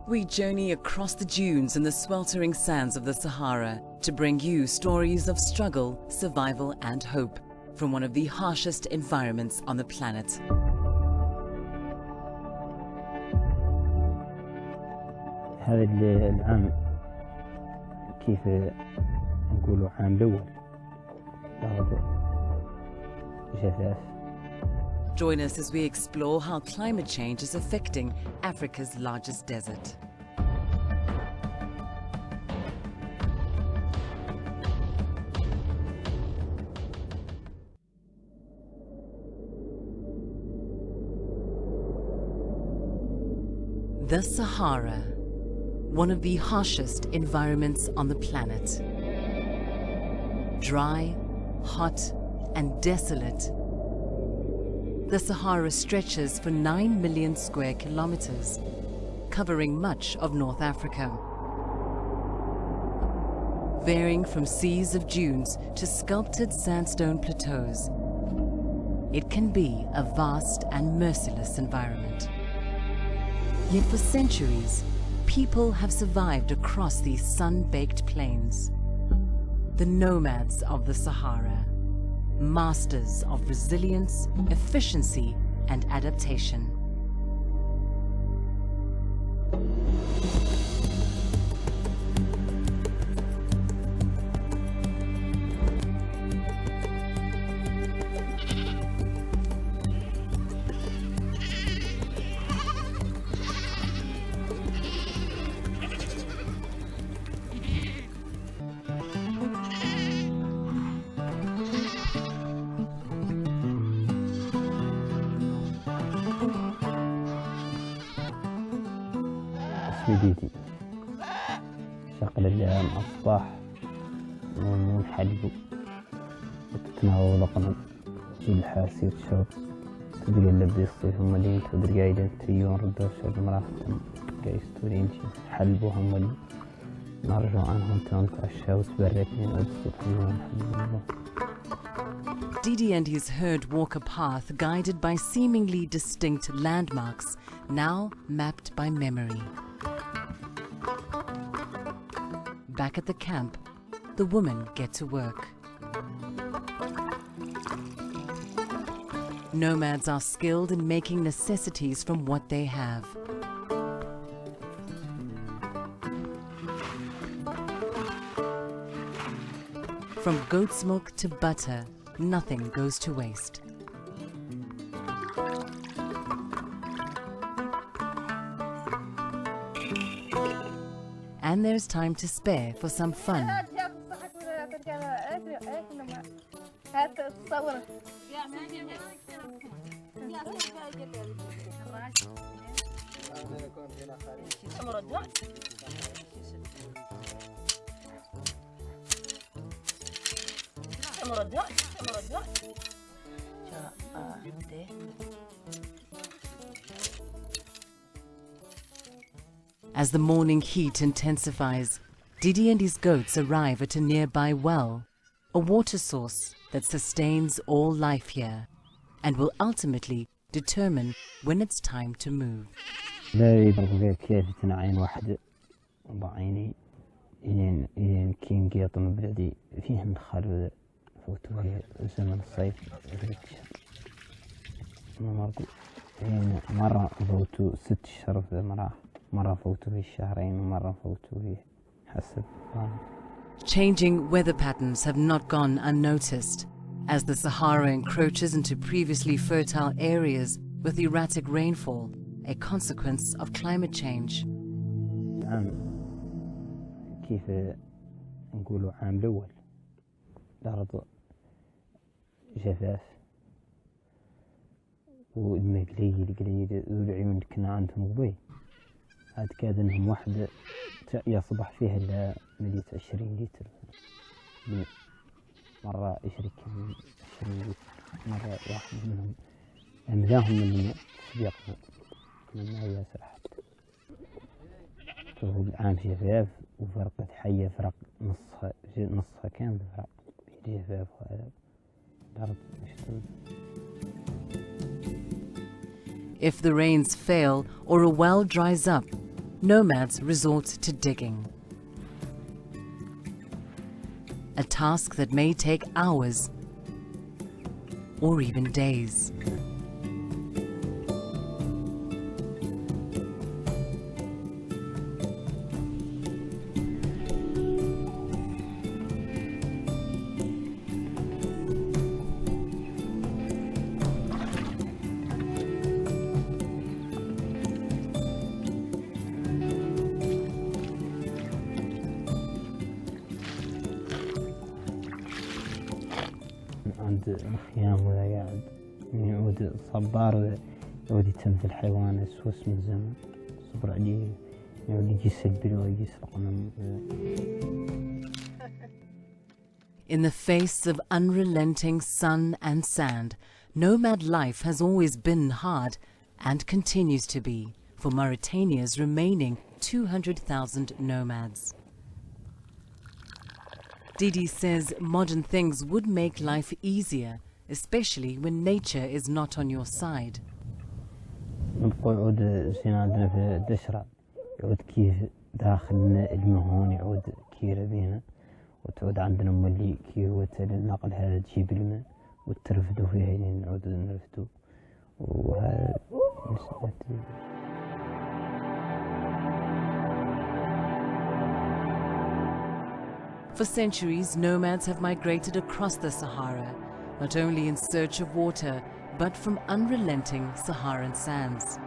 We journey across the dunes and the sweltering sands of the Sahara to bring you stories of struggle, survival and hope from one of the harshest environments on the planet. هذا العام كيف نقولوا عام الأول جفاف. Join us as we explore how climate change is affecting Africa's largest desert. The Sahara, one of the harshest environments on the planet. Dry, hot, and desolate. The Sahara stretches for 9 million square kilometers, covering much of North Africa. Varying from seas of dunes to sculpted sandstone plateaus, it can be a vast and merciless environment. Yet for centuries, people have survived across these sun-baked plains. The nomads of the Sahara, masters of resilience, efficiency, and adaptation. سيدي شغل اليوم الصباح ونحلو وتتناول قنم الحاسي وتشرب تتقلب دي الصيف ملين تدري قايدة تريون ردوش المراهقين قايستورين حلبوهم ولي نرجع عنهم تنتعشى وتبركني وتصبحين ونحلو. Didi and his herd walk a path guided by seemingly distinct landmarks, now mapped by memory. Back at the camp, the women get to work. Nomads are skilled in making necessities from what they have. From goat's milk to butter, nothing goes to waste. And there's time to spare for some fun. As the morning heat intensifies, Didi and his goats arrive at a nearby well, a water source that sustains all life here and will ultimately determine when it's time to move. لا يبغى كيف تنعين واحد وبعيني إلين كين قيطن بلدي فيه مدخل فوتوا زمن الصيف مرة فوتوا 6 أشهر في مرة فوتوا في الشهرين ومرة فوتوا في حسب. Changing weather patterns have not gone unnoticed as the Sahara encroaches into previously fertile areas with erratic rainfall, a consequence of climate change. كيف نقولوا عام الأول الأرض جفاف والماء قليل والعيون كنا عندهم قبي عاد كاد انهم واحد يصبح فيها الا مليت 20 لتر مرة 20 لتر مرة واحد منهم املاهم من الماء سبيقنا كنا الماء ياسر حتى العام جفاف وفرقة حية فرق نصها كامل فرق جفاف هذا الأرض نشتغل. If the rains fail or a well dries up, nomads resort to digging. A task that may take hours or even days. عند الخيام ولا يعد يعود صبار يعود يتمثل حيوان أسوس من زمان صبر عليه يعود يجي يسلبي ويجي يسرقنا. In the face of unrelenting sun and sand, nomad life has always been hard and continues to be for Mauritania's remaining 200,000 nomads. Didi says modern things would make life easier, especially when nature is not on your side. نبقى يعود زين عندنا في الدشرة يعود كيف داخلنا المهون يعود كيرة بينا وتعود عندنا ملي كيروة النقل هذا تجيب الماء وترفدوا فيها يعني نعود نرفدوا وهذا For centuries, nomads have migrated across the Sahara, not only in search of water, but from unrelenting Saharan sands.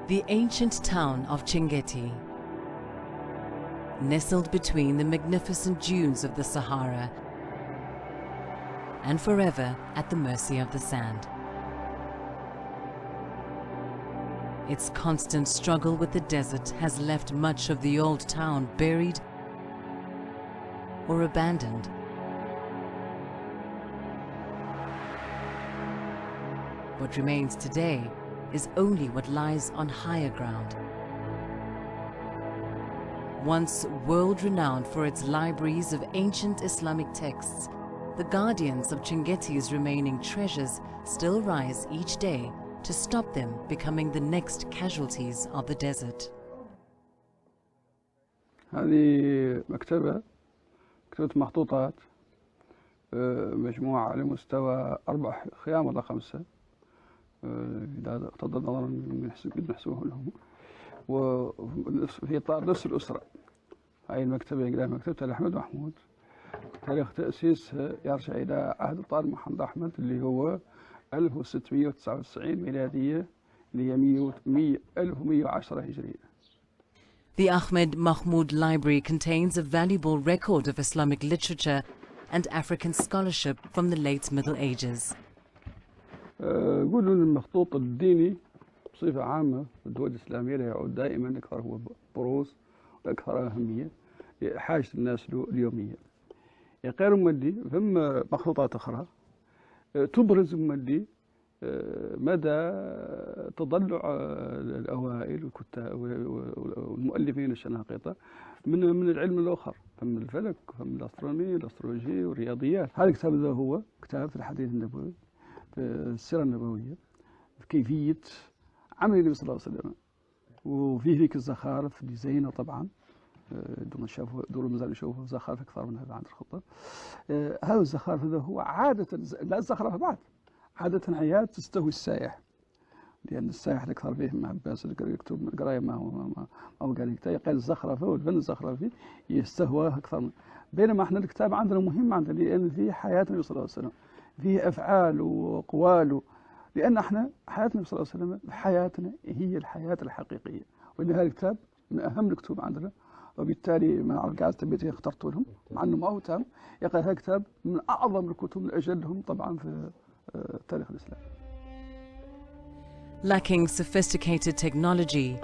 The ancient town of Chinguetti, nestled between the magnificent dunes of the Sahara and forever at the mercy of the sand. Its constant struggle with the desert has left much of the old town buried or abandoned. What remains today is only what lies on higher ground. Once world-renowned for its libraries of ancient Islamic texts, the guardians of Chinguetti's remaining treasures still rise each day to stop them becoming the next casualties of the desert. هذه مكتبة محطوطات مجموعة على مستوى 4 خيام ولا 5 إذا اقتضى النظر نحسبه لهم وفي إطار نفس الأسرة. هاي المكتبة يقولها مكتبة أحمد محمود. تاريخ تأسيسها يرجع إلى عهد الطالب محمد أحمد اللي هو 1699 ميلادية اللي هي 1110 هجرية. The Ahmed Mahmoud Library contains a valuable record of Islamic literature and African scholarship from the late Middle Ages. قولوا المخطوط الديني بصفة عامة في الدول الإسلامية لا يعود دائما أكثر هو بروز وأكثر أهمية لحاجة الناس له اليومية. غير مدي ثم مخطوطات أخرى تبرز مدي مدى تضلع الأوائل والكتاب والمؤلفين الشناقطة من العلم الآخر، فمن الفلك وفمن الأسترونومي والأسترولوجي والرياضيات. هذا الكتاب هذا هو كتاب في الحديث النبوي في السيرة النبوية في كيفية عمل النبي صلى الله عليه وسلم، وفيه ذيك الزخارف اللي زينة طبعا دول مازال يشوفوا زخارف أكثر من هذا عند الخطة. هذا الزخارف هذا هو عادة لا الزخرفة بعد عادة حياة تستهوي السائح، لأن السائح الأكثر فيه مع بس يكتب القراية ما هو قال يكتب قال الزخرفة والفن الزخرفي يستهواها أكثر بينما احنا الكتاب عندنا مهم عندنا لأن فيه حياة النبي صلى الله عليه وسلم، فيه أفعال وأقوال، لأن احنا حياة النبي صلى الله عليه وسلم حياتنا هي الحياة الحقيقية، وإن هذا الكتاب من أهم الكتب عندنا، وبالتالي ما أعرف قاعد تبيتي اخترته لهم مع أنه ما هو تام، يقال هذا الكتاب من أعظم الكتب الأجلهم طبعا في التاريخ الإسلامي. Lacking sophisticated technology,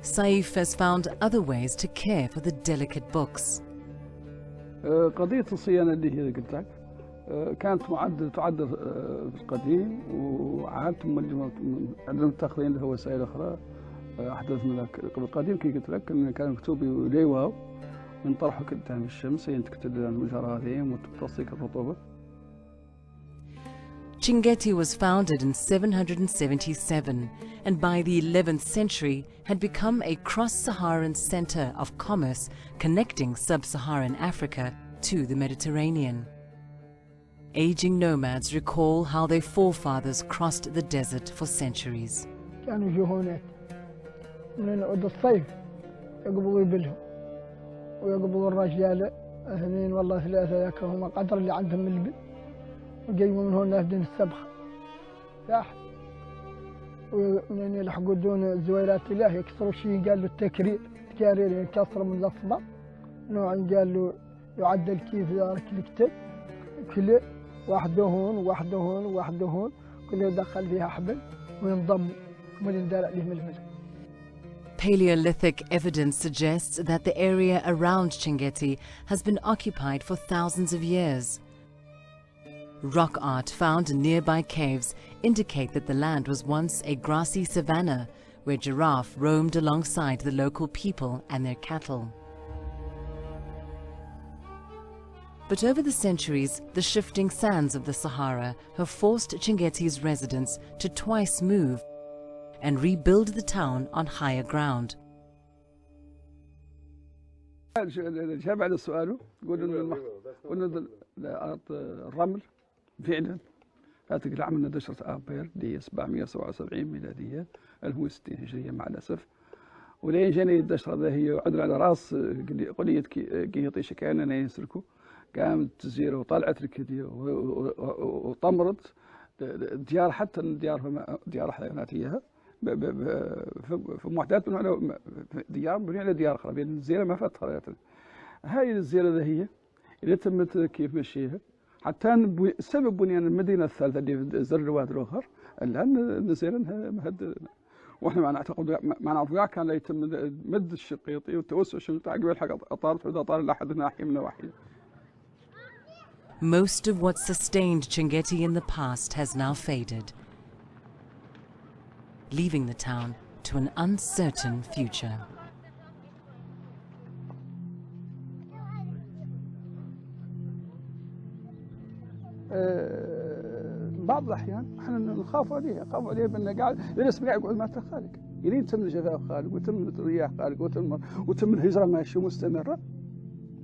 Saif has found other ways to care for the delicate books. قضية الصيانة اللي هي قلت لك كانت تعد في القديم، وعادة عندنا متخذين لها وسائل أخرى أحدث من قبل قديم كي قلت لك كان مكتوب ليواو من طرحه قدام الشمس ينتكتل المجراثيم وتصيك الرطوبة. Chinguetti was founded in 777 and by the 11th century had become a cross-Saharan center of commerce connecting sub-Saharan Africa to the Mediterranean. Aging nomads recall how their forefathers crossed the desert for centuries. كانوا يجوا هناك من عود الصيف يقبضوا يبلهم ويقبضوا الرجال اثنين والله ثلاثة ذاك هم قدر اللي عندهم البل وجايبوا من هون نافذين السبخة صح ومن يلحقوا دون زويلات الله يكسروا شيء قال له التكرير يكسروا من الأصبع نوع قال له يعدل كيف ذلك الكتب كله واحدة هون واحدة هون واحدة هون كله يدخل فيها حبل وينضم ويندار عليهم الملك. Paleolithic evidence suggests that the area around Chinguetti has been occupied for thousands of years. Rock art found in nearby caves indicate that the land was once a grassy savanna where giraffe roamed alongside the local people and their cattle. But over the centuries, the shifting sands of the Sahara have forced Chinguetti's residents to twice move and rebuild the town on higher ground. الإجابة على السؤال قلنا الرمل فعلا هذيك العام دشرة آبير دي 777 ميلادية 1060 هجرية مع الأسف ولين جاني الدشرة ذا هي عدنا على راس قلية قيطي شكانا ينسلكوا قامت تزير وطلعت الكدية وطمرت ديار حتى ديار حيواناتية في محدات من ديار بني على ديار أخرى بين الزيرة ما فات خريطة هاي الزيرة ذا هي اللي تمت كيف مشيها حتى سبب بنيان المدينة الثالثة اللي في زر الواد الآخر الآن الزيرة مهد واحنا ما نعتقد ما نعرف كان لا يتم مد الشقيطي والتوسع الشقيطي عقب الحق أطارت وإذا طار لأحد ناحية من نواحي. Most of what sustained Chinguetti in the past has now faded, leaving the town to an uncertain future. بعض الأحيان احنا نخاف عليه بأنه قاعد الناس قاعد يقول ما خالق يريد تم الجفاف خالق وتم الرياح خالق وتم الهجرة ماشية مستمرة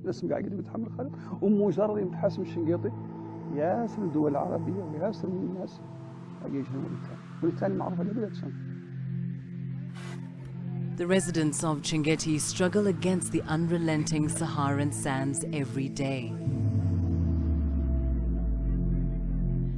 الناس قاعد يتحمل خالق ومجرد يتحسم الشنقيطي ياسر الدول العربية وياسر من الناس قاعد يجهلون والثاني معروف على بلاد شام. The residents of Chinguetti struggle against the unrelenting Saharan sands every day.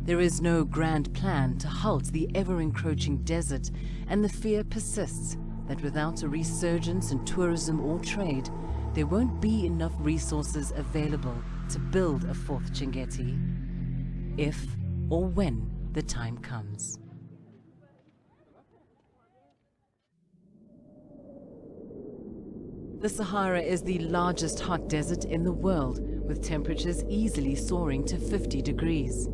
There is no grand plan to halt the ever-encroaching desert, and the fear persists that without a resurgence in tourism or trade, there won't be enough resources available to build a fourth Chinguetti, if or when the time comes. The Sahara is the largest hot desert in the world, with temperatures easily soaring to 50 degrees.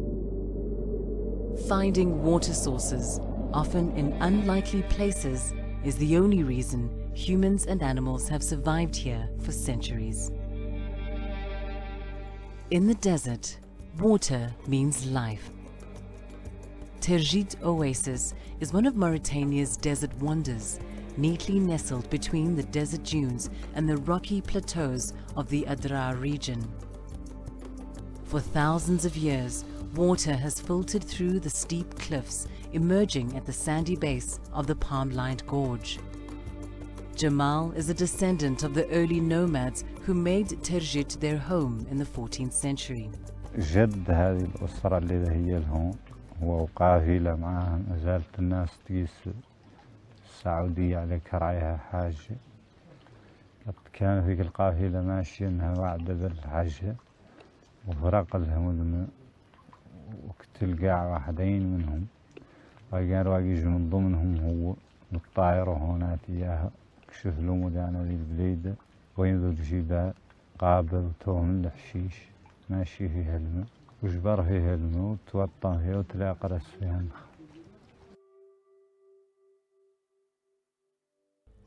Finding water sources, often in unlikely places, is the only reason humans and animals have survived here for centuries. In the desert, water means life. Terjit Oasis is one of Mauritania's desert wonders, neatly nestled between the desert dunes and the rocky plateaus of the Adrar region. For thousands of years, water has filtered through the steep cliffs, emerging at the sandy base of the palm-lined gorge. Jamal is a descendant of the early nomads who made Terjit their home in the 14th century. جد هذه الأسرة اللي هي لهم هو قافلة معها ما زالت الناس تقيس السعودية على كرعيها حاجة. كان في القافلة ماشية انها بعد بالحاجة وفرق لهم وتلقى واحدين منهم وقالوا يجوا من ضمنهم هو الطائرة هونات إياها كشف له مدانا ذي البليدة وين ذو الجبال قابل توهم الحشيش ماشي فيها الماء وجبر فيها الماء وتوطن فيها وتلاقى رأس فيها النخل.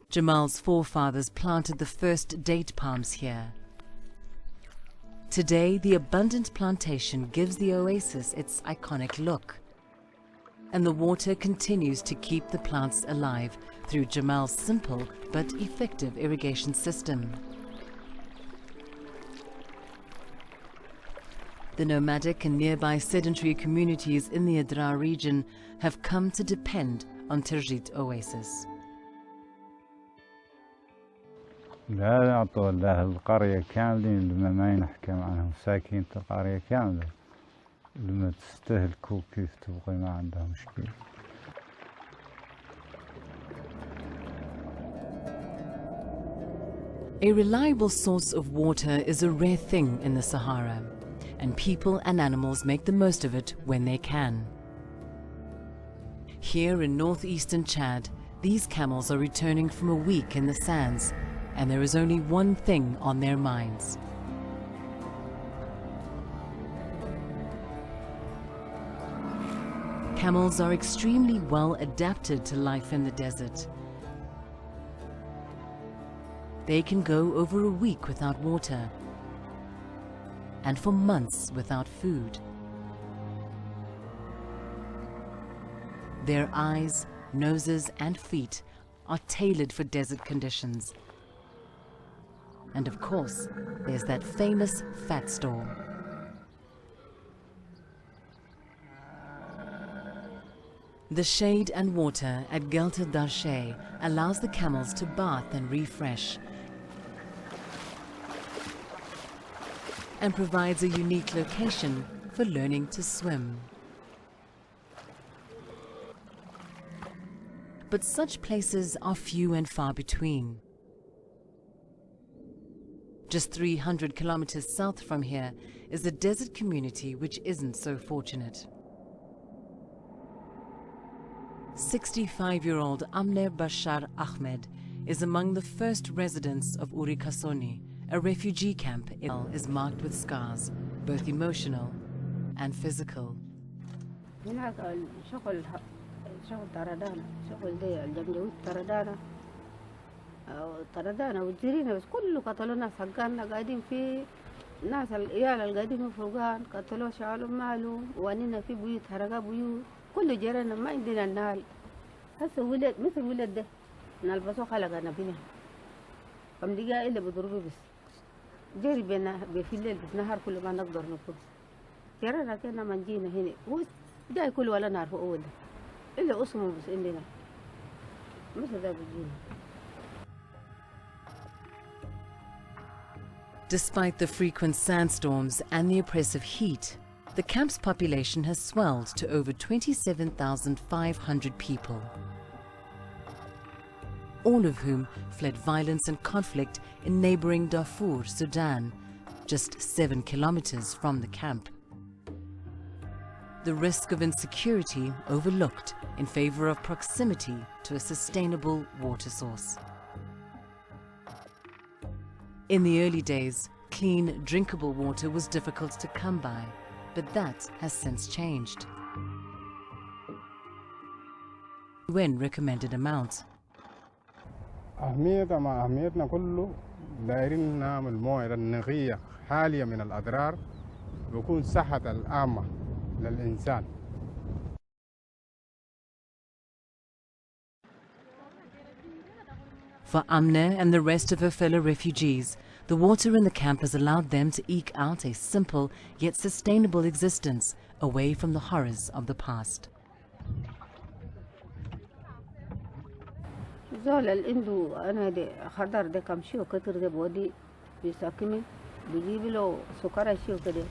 Jamal's forefathers planted the first date palms here. Today, the abundant plantation gives the oasis its iconic look, and the water continues to keep the plants alive through Jamal's simple but effective irrigation system. The nomadic and nearby sedentary communities in the Adrar region have come to depend on Terjit oasis. لا أعطوا له القرية كاملين لما ما ينحكم عنهم ساكنين القرية كاملة لما تستهلكوا كيف تبغي ما عندهم مشكلة. A reliable source of water is a rare thing in the Sahara, and people and animals make the most of it when they can. Here in northeastern Chad, these camels are returning from a week in the sands, and there is only one thing on their minds. Camels are extremely well adapted to life in the desert. They can go over a week without water, and for months without food. Their eyes, noses, and feet are tailored for desert conditions. And of course, there's that famous fat store. The shade and water at Gelter Darshe allows the camels to bath and refresh, and provides a unique location for learning to swim. But such places are few and far between. Just 300 kilometers south from here is a desert community which isn't so fortunate. 65-year-old Amner Bashar Ahmed is among the first residents of Urikasoni, a refugee camp. It is marked with scars, both emotional and physical. طردانا وجرينا بس كله قتلوا ناس حقنا قاعدين في ناس العيال اللي قاعدين في فوقان قتلوا شالوا ماله واننا في بيوت حرقوا بيوت كله جرينا ما عندنا النال هسه ولد مثل ولد ده نلبسوا خلقنا بنا قام لقى إلا بضربه بس جري بنا في الليل بس نهار كل ما نقدر نفوز جرينا كنا من جينا هنا هو جاي كل ولا نعرف أول إلا اسمه بس عندنا مثل ده بيجينا. Despite the frequent sandstorms and the oppressive heat, the camp's population has swelled to over 27,500 people, all of whom fled violence and conflict in neighboring Darfur, Sudan, just 7 kilometers from the camp. The risk of insecurity overlooked in favor of proximity to a sustainable water source. In the early days, clean, drinkable water was difficult to come by, but that has since changed. UN recommended amount. أهميتها مع أهميتنا كله دايرين نعمل موية نقية خالية من الأضرار بيكون صحة العامة للإنسان. For Amne and the rest of her fellow refugees, the water in the camp has allowed them to eke out a simple yet sustainable existence away from the horrors of the past. زول عنده أنا دي خضر ده كم شيء كتير ده بودي بيساكمي بيجيب له سكر شيء كده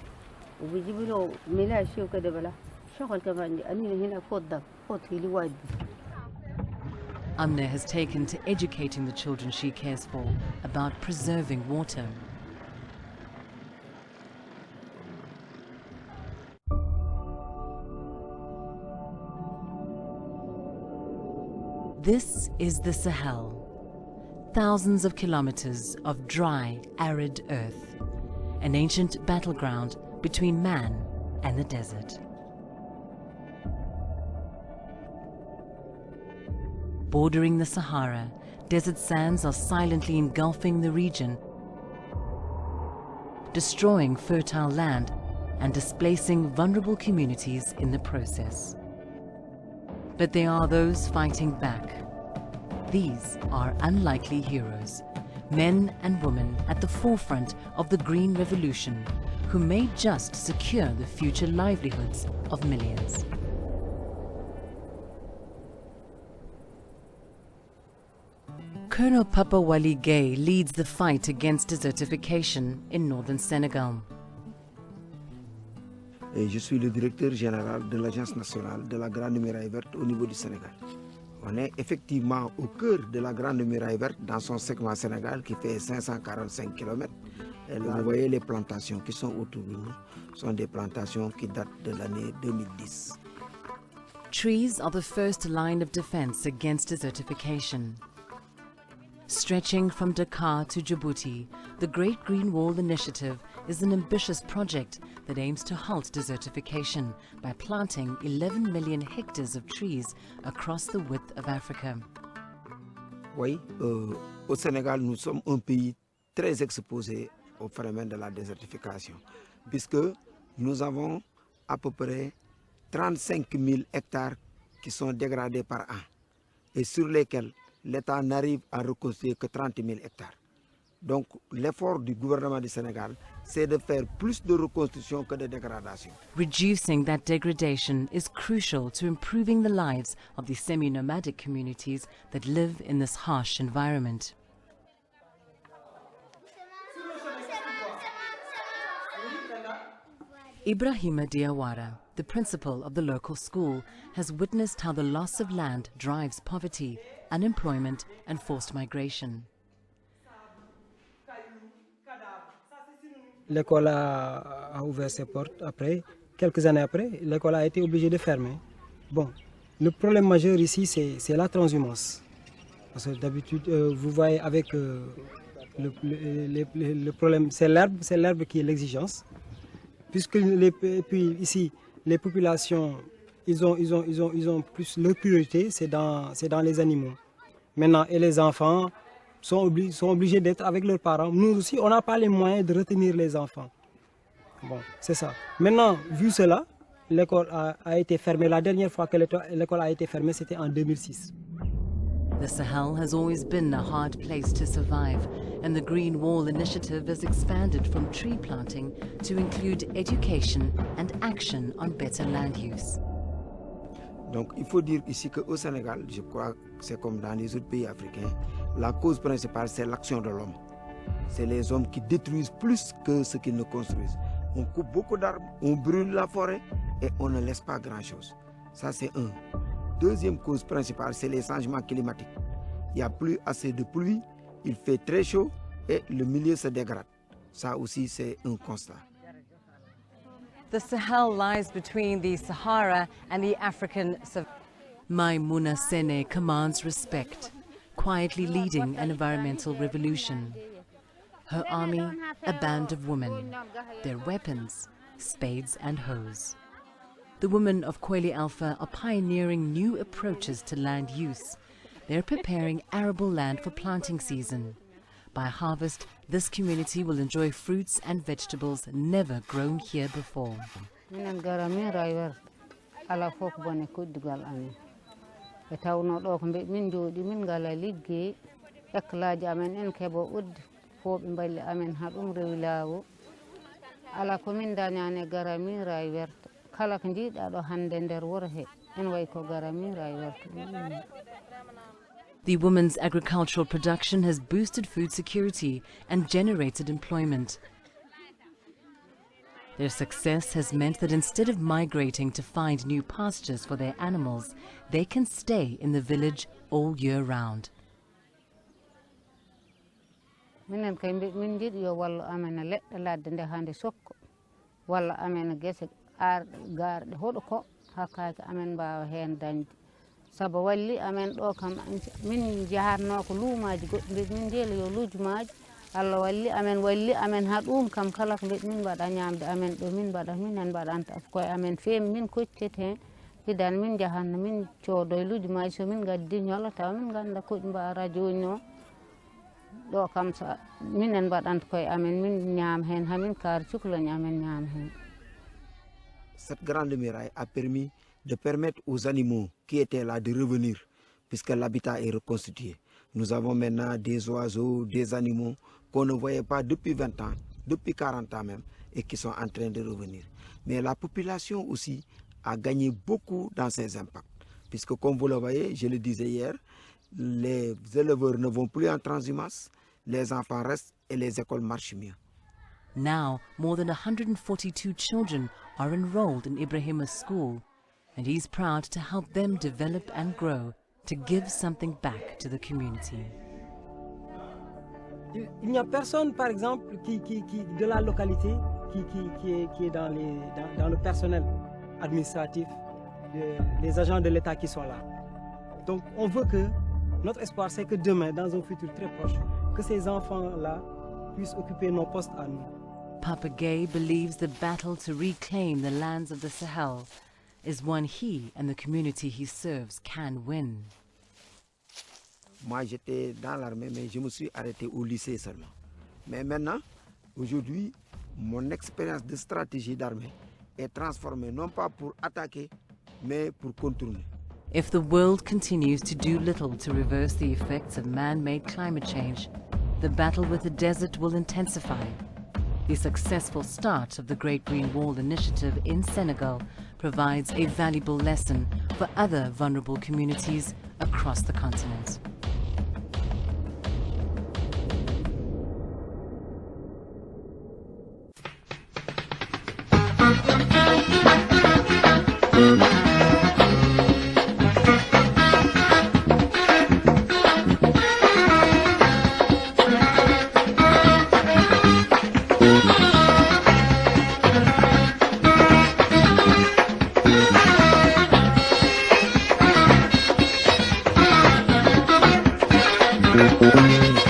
وبيجيب له ملا شيء كده بلا شغل كمان أنا هنا فوت هيلي وايد. Amne has taken to educating the children she cares for about preserving water. This is the Sahel, thousands of kilometers of dry, arid earth, an ancient battleground between man and the desert. Bordering the Sahara, desert sands are silently engulfing the region, destroying fertile land and displacing vulnerable communities in the process. But there are those fighting back. These are unlikely heroes, men and women at the forefront of the Green Revolution, who may just secure the future livelihoods of millions. Colonel Papa Wali Gay leads the fight against desertification in northern Senegal. Et je suis le directeur général de l'Agence nationale de la Grande Muraille Verte au niveau du Sénégal. On est effectivement au cœur de la Grande Muraille Verte dans son segment Sénégal qui fait 545 km. Et là, vous voyez les plantations qui sont autour de nous, sont des plantations qui datent de l'année 2010. Trees are the first line of defense against desertification. Stretching from Dakar to Djibouti, the Great Green Wall Initiative is an ambitious project that aims to halt desertification by planting 11 million hectares of trees across the width of Africa. Oui, au Sénégal, nous sommes un pays très exposé au phénomène de la désertification, puisque nous avons à peu près 35 000 hectares qui sont dégradés par an et sur lesquels l'État n'arrive à reconstruire que 30 000 hectares. Donc l'effort du gouvernement du Sénégal, c'est de faire plus de reconstruction que de dégradation. Reducing that degradation is crucial to improving the lives of the semi-nomadic communities that live in this harsh environment. Ibrahima Diawara, the principal of the local school, has witnessed how the loss of land drives poverty, unemployment and forced migration. L'école a ouvert ses portes après. Quelques années après, l'école a été obligée de fermer. Bon, le problème majeur ici, c'est la transhumance. Parce que d'habitude, vous voyez avec le problème, c'est l'herbe qui est l'exigence. Puisque puis ici, les populations, ils ont plus leur priorité, c'est dans les animaux. Maintenant, et les enfants sont obligés d'être avec leurs parents. Nous aussi, on n'a pas les moyens de retenir les enfants. Bon, c'est ça. Maintenant, vu cela, l'école a été fermée. La dernière fois que l'école a été fermée, c'était en 2006. The Sahel has always been a hard place to survive, and the Green Wall Initiative has expanded from tree planting to include education and action on better land use. Donc il faut dire ici qu'au Sénégal, je crois que c'est comme dans les autres pays africains, la cause principale c'est l'action de l'homme. C'est les hommes qui détruisent plus que ce qu'ils ne construisent. On coupe beaucoup d'arbres, on brûle la forêt et on ne laisse pas grand-chose. Ça c'est un. Deuxième cause principale, c'est les changements climatiques. Il n'y a plus assez de pluie, il fait très chaud et le milieu se dégrade. Ça aussi, c'est un constat. The Sahel lies between the Sahara and the African savanna. Maimouna Sene commands respect, quietly leading an environmental revolution. Her army, a band of women, their weapons, spades and hoes. The women of Kweli Alpha are pioneering new approaches to land use. They're preparing arable land for planting season. By harvest, this community will enjoy fruits and vegetables never grown here before. The women's agricultural production has boosted food security and generated employment. Their success has meant that instead of migrating to find new pastures for their animals, they can stay in the village all year round. Saba walli amen ɗo kam min jahatno ko luumaji goɗɗi min jeeli yo luujumaji Allah walli amen ha ɗum kam kala ko min mbaɗa ñamde amen ɗo min mbaɗa minen mbaɗanta koye amen feemi min koccete hen pidan min jahanna min codoyluji ma so min gaddi ñolata min ganda ko mbara joni ɗo kam sa minen mbaɗanta koye amen min ñaam hen hamin kar cukloñ amen ñaam hen. Cette grande muraille a permis de permettre aux animaux qui étaient là de revenir, puisque l'habitat est reconstitué. Nous avons maintenant des oiseaux, des animaux qu'on ne voyait pas depuis 20 ans, depuis 40 ans même, et qui sont en train de revenir. Mais la population aussi a gagné beaucoup dans ces impacts, puisque comme vous le voyez, je le disais hier, les éleveurs ne vont plus en transhumance, les enfants restent et les écoles marchent mieux. Now, more than 142 children are enrolled in Ibrahima's school, and he's proud to help them develop and grow to give something back to the community. Il n'y a personne, par exemple, qui de la localité qui est dans le personnel administratif, les agents de l'État qui sont là. Donc on veut que, notre espoir c'est que demain, dans un futur très proche, que ces enfants-là puissent occuper nos postes à nous. Papa Gay believes the battle to reclaim the lands of the Sahel is one he and the community he serves can win. Moi, j'étais dans l'armée, mais je me suis arrêté au lycée seulement. Mais maintenant, aujourd'hui, mon expérience de stratégie d'armée est transformée non pas pour attaquer, mais pour contourner. If the world continues to do little to reverse the effects of man-made climate change, the battle with the desert will intensify. The successful start of the Great Green Wall Initiative in Senegal provides a valuable lesson for other vulnerable communities across the continent. Thank you.